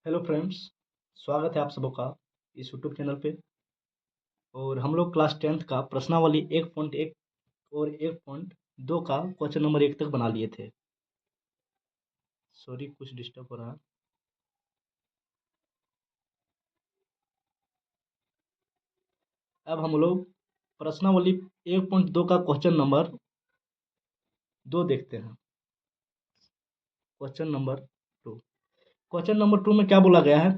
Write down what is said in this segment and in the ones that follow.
Hello friends, स्वागत है आप सबों का इस यूट्यूब चैनल पे। और हम लोग क्लास 10th का प्रश्नावली 1.1 और 1.2 का क्वेश्चन नंबर 1 तक बना लिए थे। सॉरी, कुछ डिस्टर्ब हो रहा है। अब हम लोग प्रश्नावली 1.2 का क्वेश्चन नंबर 2 देखते हैं। Question number 2। क्वेश्चन नंबर 2 में क्या बोला गया है?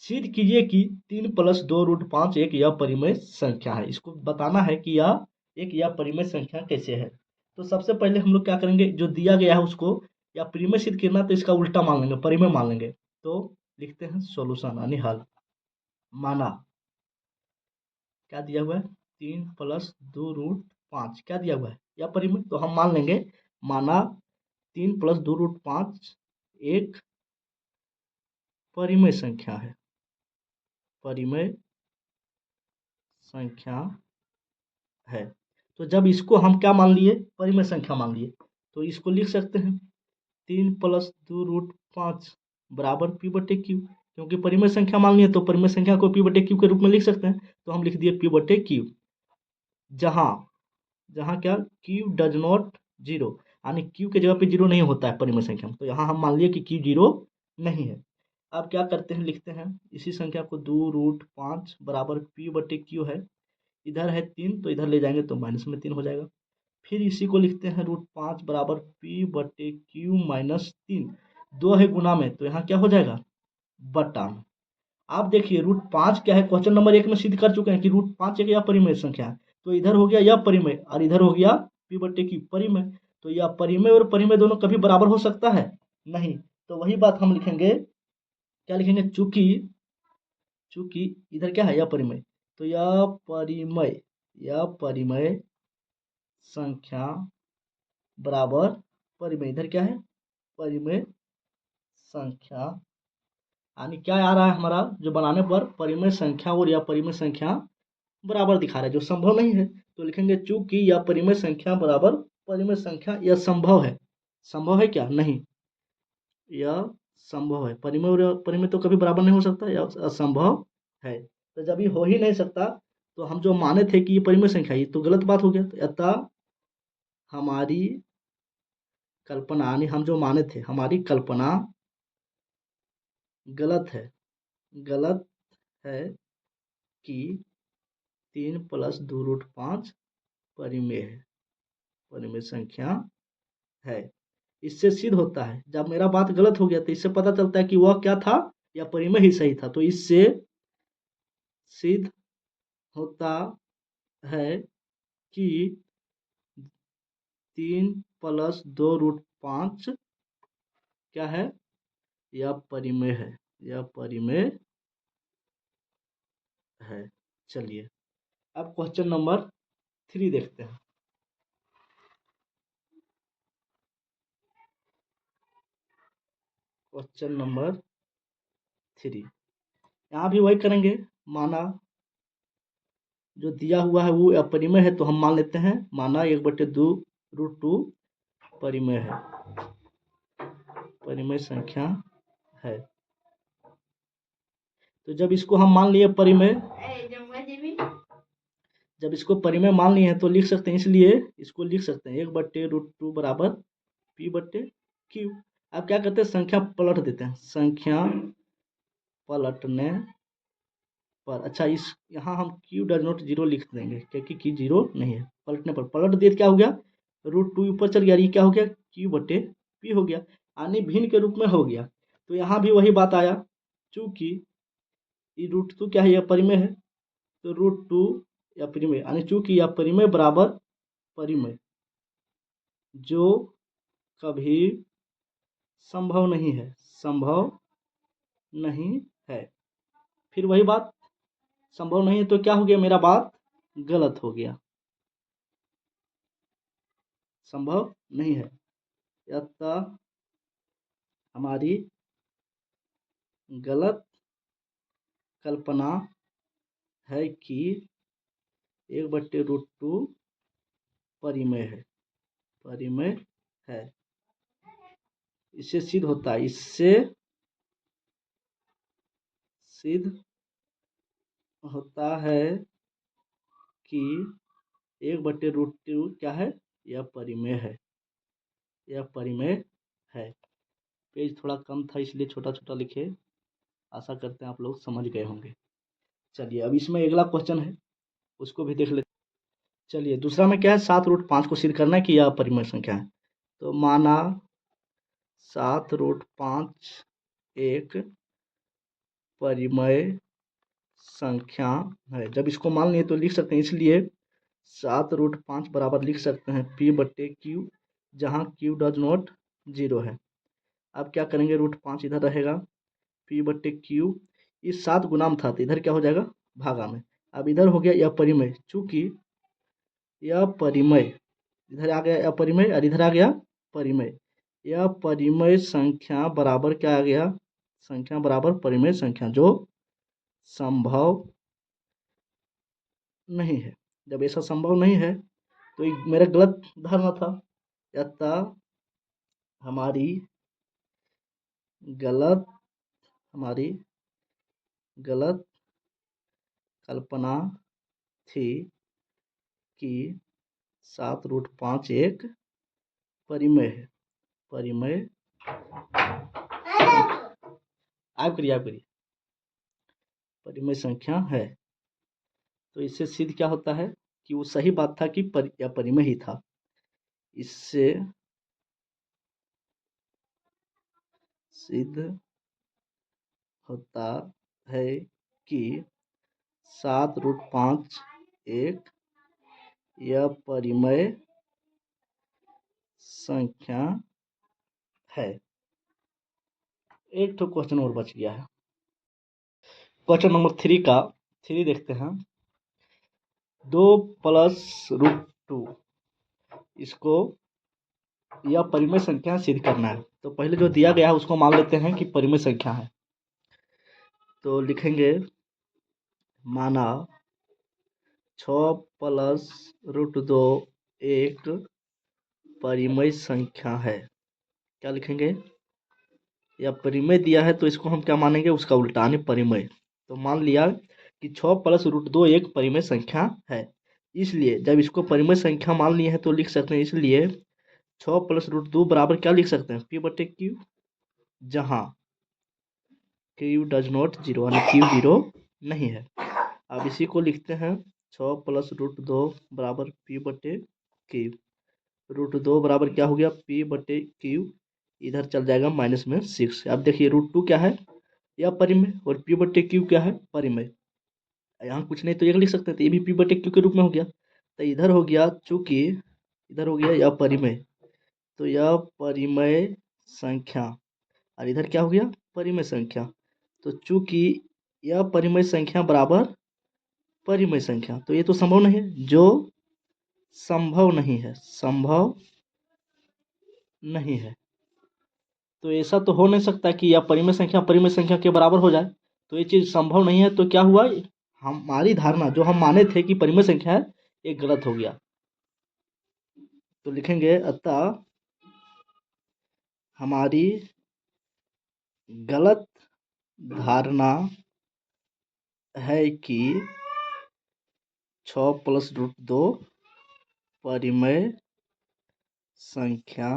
सिद्ध कीजिए कि 3 प्लस 2√5 एक यह परिमेय संख्या है। इसको बताना है कि यह एक यह परिमेय संख्या कैसे है। तो सबसे पहले हम लोग क्या करेंगे, जो दिया गया है उसको या परिमेय सिद्ध करना तो इसका उल्टा मान लेंगे, परिमेय मान लेंगे। तो लिखते हैं सॉल्यूशन यानी हल। माना क्या दिया हुआ है, 3 प्लस 2√5 क्या दिया हुआ है, या परिमेय, तो हम मान लेंगे माना 3 प्लस 2√5 एक परिमेय संख्या है। परिमेय संख्या है। तो जब इसको हम क्या मान लिए, परिमेय संख्या मान लिए, तो इसको लिख सकते हैं 3 प्लस 2√5 बराबर पी बटे क्यू। क्योंकि परिमेय संख्या मान लिए तो परिमेय संख्या को पी बटे क्यू के रूप में लिख सकते हैं। तो हम लिख दिए पी बटे क्यू। जहां जहां क्या, क्यू डज नॉट जीरो, यानी क्यू के जगह पे जीरो नहीं होता है परिमेय संख्या में, तो यहाँ हम मान लिए कि क्यू जीरो नहीं है। अब क्या करते हैं, लिखते हैं इसी संख्या को 2√5 बराबर पी बटे क्यू है। इधर है 3 तो इधर ले जाएंगे तो माइनस में 3 हो जाएगा। फिर इसी को लिखते हैं √5 बराबर पी बटे क्यू माइनस 3। 2 है गुना में तो यहाँ क्या हो जाएगा, बटा में। आप देखिए √5 क्या है, क्वेश्चन नंबर 1 में सिद्ध कर चुके हैं कि √5 एक यह परिमेय संख्या है। तो इधर हो गया यह परिमेय और इधर हो गया पी बटे क्यू परिमेय। तो यह परिमेय और परिमेय दोनों कभी बराबर हो सकता है नहीं। तो वही बात हम लिखेंगे, क्या लिखेंगे, चूंकि चूंकि इधर क्या है, यह परिमेय, तो यह परिमेय संख्या बराबर परिमेय, इधर क्या है, परिमेय संख्या, यानी क्या आ रहा है हमारा, जो बनाने पर परिमेय संख्या और या परिमेय संख्या बराबर दिखा रहा है, जो संभव नहीं है। तो लिखेंगे चूंकि यह परिमेय संख्या बराबर परिमेय संख्या, यह संभव है। संभव है क्या, नहीं, यह संभव है। परिमेय और परिमेय तो कभी बराबर नहीं हो सकता, यह असंभव है। तो जब ये हो ही नहीं सकता तो हम जो माने थे कि ये परिमेय संख्या, ये तो गलत बात हो गया। तो अतः हमारी कल्पना, यानी हम जो माने थे, हमारी कल्पना गलत है। गलत है कि 3 प्लस 2√5 परिमेय है, परिमेय संख्या है। इससे सिद्ध होता है, जब मेरा बात गलत हो गया तो इससे पता चलता है कि वह क्या था, या परिमेय ही सही था। तो इससे सिद्ध होता है कि 3 प्लस 2√5 क्या है, यह परिमेय है, यह परिमेय है। चलिए अब क्वेश्चन नंबर 3 देखते हैं। क्वेश्चन नंबर 3, यहाँ भी वही करेंगे। माना जो दिया हुआ है वो अपरिमेय है, तो हम मान लेते हैं माना 1/2 परिमेय है, परिमेय संख्या है। तो जब इसको हम मान लिए परिमेय, जब इसको परिमेय मान लिए हैं तो लिख सकते हैं, इसलिए इसको लिख सकते हैं 1/√2 बराबर पी बटे क्यू। अब क्या करते हैं, संख्या पलट देते हैं, संख्या पलटने पर, अच्छा इस यहाँ हम क्यू डज नॉट जीरो लिख देंगे क्योंकि क्यू जीरो नहीं है। पलटने पर पलट दिए क्या हो गया, √2 ऊपर चल गया, ये क्या हो गया, क्यू बटे पी हो गया, यानी भिन्न के रूप में हो गया। तो यहाँ भी वही बात आया, चूंकि ये √2 क्या है, यह परिमेय है, तो √2 या परिमेय, यानी चूंकि यह परिमेय बराबर परिमेय, जो कभी संभव नहीं है, संभव नहीं है। फिर वही बात, संभव नहीं है तो क्या हो गया, मेरा बात गलत हो गया, संभव नहीं है। अतः हमारी गलत कल्पना है कि 1/√2 परिमेय है, परिमेय है। इससे सिद्ध होता है, इससे सिद्ध होता है कि 1/√2 क्या है, यह परिमेय है, यह परिमेय है। पेज थोड़ा कम था इसलिए छोटा छोटा लिखे, आशा करते हैं आप लोग समझ गए होंगे। चलिए अब इसमें अगला क्वेश्चन है, उसको भी देख लेते। चलिए दूसरा में क्या है, 7√5 को सिद्ध करना है कि यह परिमेय संख्या है। तो माना 7√5 एक परिमेय संख्या है। जब इसको मान लिए तो लिख सकते हैं, इसलिए 7√5 बराबर लिख सकते हैं P/Q, जहाँ Q डज नॉट 0 है। अब क्या करेंगे, √5 इधर रहेगा, P/Q इस 7 गुणाम था तो इधर क्या हो जाएगा, भागा में। अब इधर हो गया यह परिमेय, चूंकि यह परिमेय इधर आ गया, अपरिमेय और इधर आ गया परिमेय, यह परिमेय संख्या बराबर क्या आ गया, संख्या बराबर परिमेय संख्या, जो संभव नहीं है। जब ऐसा संभव नहीं है तो ये मेरा गलत धारणा था, अतः हमारी गलत कल्पना थी कि 7√5 एक परिमेय है, परिमेय आप करिए परिमेय संख्या है। तो इससे सिद्ध क्या होता है कि वो सही बात था कि यह परिमेय ही था। इससे सिद्ध होता है कि 7√5 एक यह परिमेय संख्या है। एक तो क्वेश्चन और बच गया है, क्वेश्चन नंबर 3 देखते हैं। 2 + √2 इसको यह परिमेय संख्या सिद्ध करना है। तो पहले जो दिया गया है उसको मान लेते हैं कि परिमेय संख्या है। तो लिखेंगे माना 6 + √2 एक परिमेय संख्या है। क्या लिखेंगे, या परिमेय दिया है तो इसको हम क्या मानेंगे, उसका उल्टा यानी परिमेय। तो मान लिया कि 6 + √2 एक परिमेय संख्या है, इसलिए जब इसको परिमेय संख्या मान लिए हैं तो लिख सकते हैं, इसलिए 6 + √2 बराबर क्या लिख सकते हैं, P/Q, जहाँ Q डज नॉट 0 यानी Q 0 नहीं है। अब इसी को लिखते हैं 6 + √2 बराबर P/Q, √2 बराबर क्या हो गया, P/Q, इधर चल जाएगा माइनस में 6। अब देखिए √2 क्या है, यह परिमेय, और P/Q क्या है, परिमेय। यहाँ कुछ नहीं तो एक लिख सकते हैं, तो ये भी P/Q के रूप में हो गया। तो इधर हो गया, चूंकि इधर हो गया यह परिमेय, तो यह परिमेय संख्या, और इधर क्या हो गया, परिमेय संख्या। तो चूंकि यह परिमेय संख्या बराबर परिमेय संख्या, तो ये तो संभव नहीं है, जो संभव नहीं है, संभव नहीं है। तो ऐसा तो हो नहीं सकता कि यह परिमेय संख्या के बराबर हो जाए, तो ये चीज़ संभव नहीं है। तो क्या हुआ, हमारी धारणा जो हम माने थे कि परिमेय संख्या है, ये गलत हो गया। तो लिखेंगे अतः हमारी गलत धारणा है कि 6 + √2 परिमेय संख्या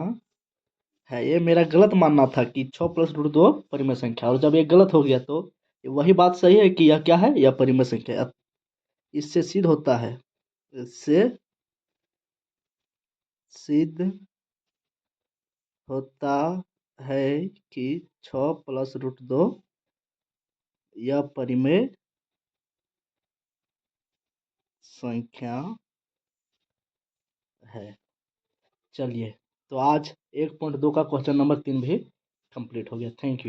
है। ये मेरा गलत मानना था कि 6 + √2 परिमेय संख्या, और जब ये गलत हो गया तो वही बात सही है कि यह क्या है, यह परिमेय संख्या है। इससे सिद्ध होता है, इससे सिद्ध होता है कि 6 + √2 यह परिमेय संख्या है। चलिए, तो आज 1.2 का क्वेश्चन नंबर 3 भी कंप्लीट हो गया। Thank you.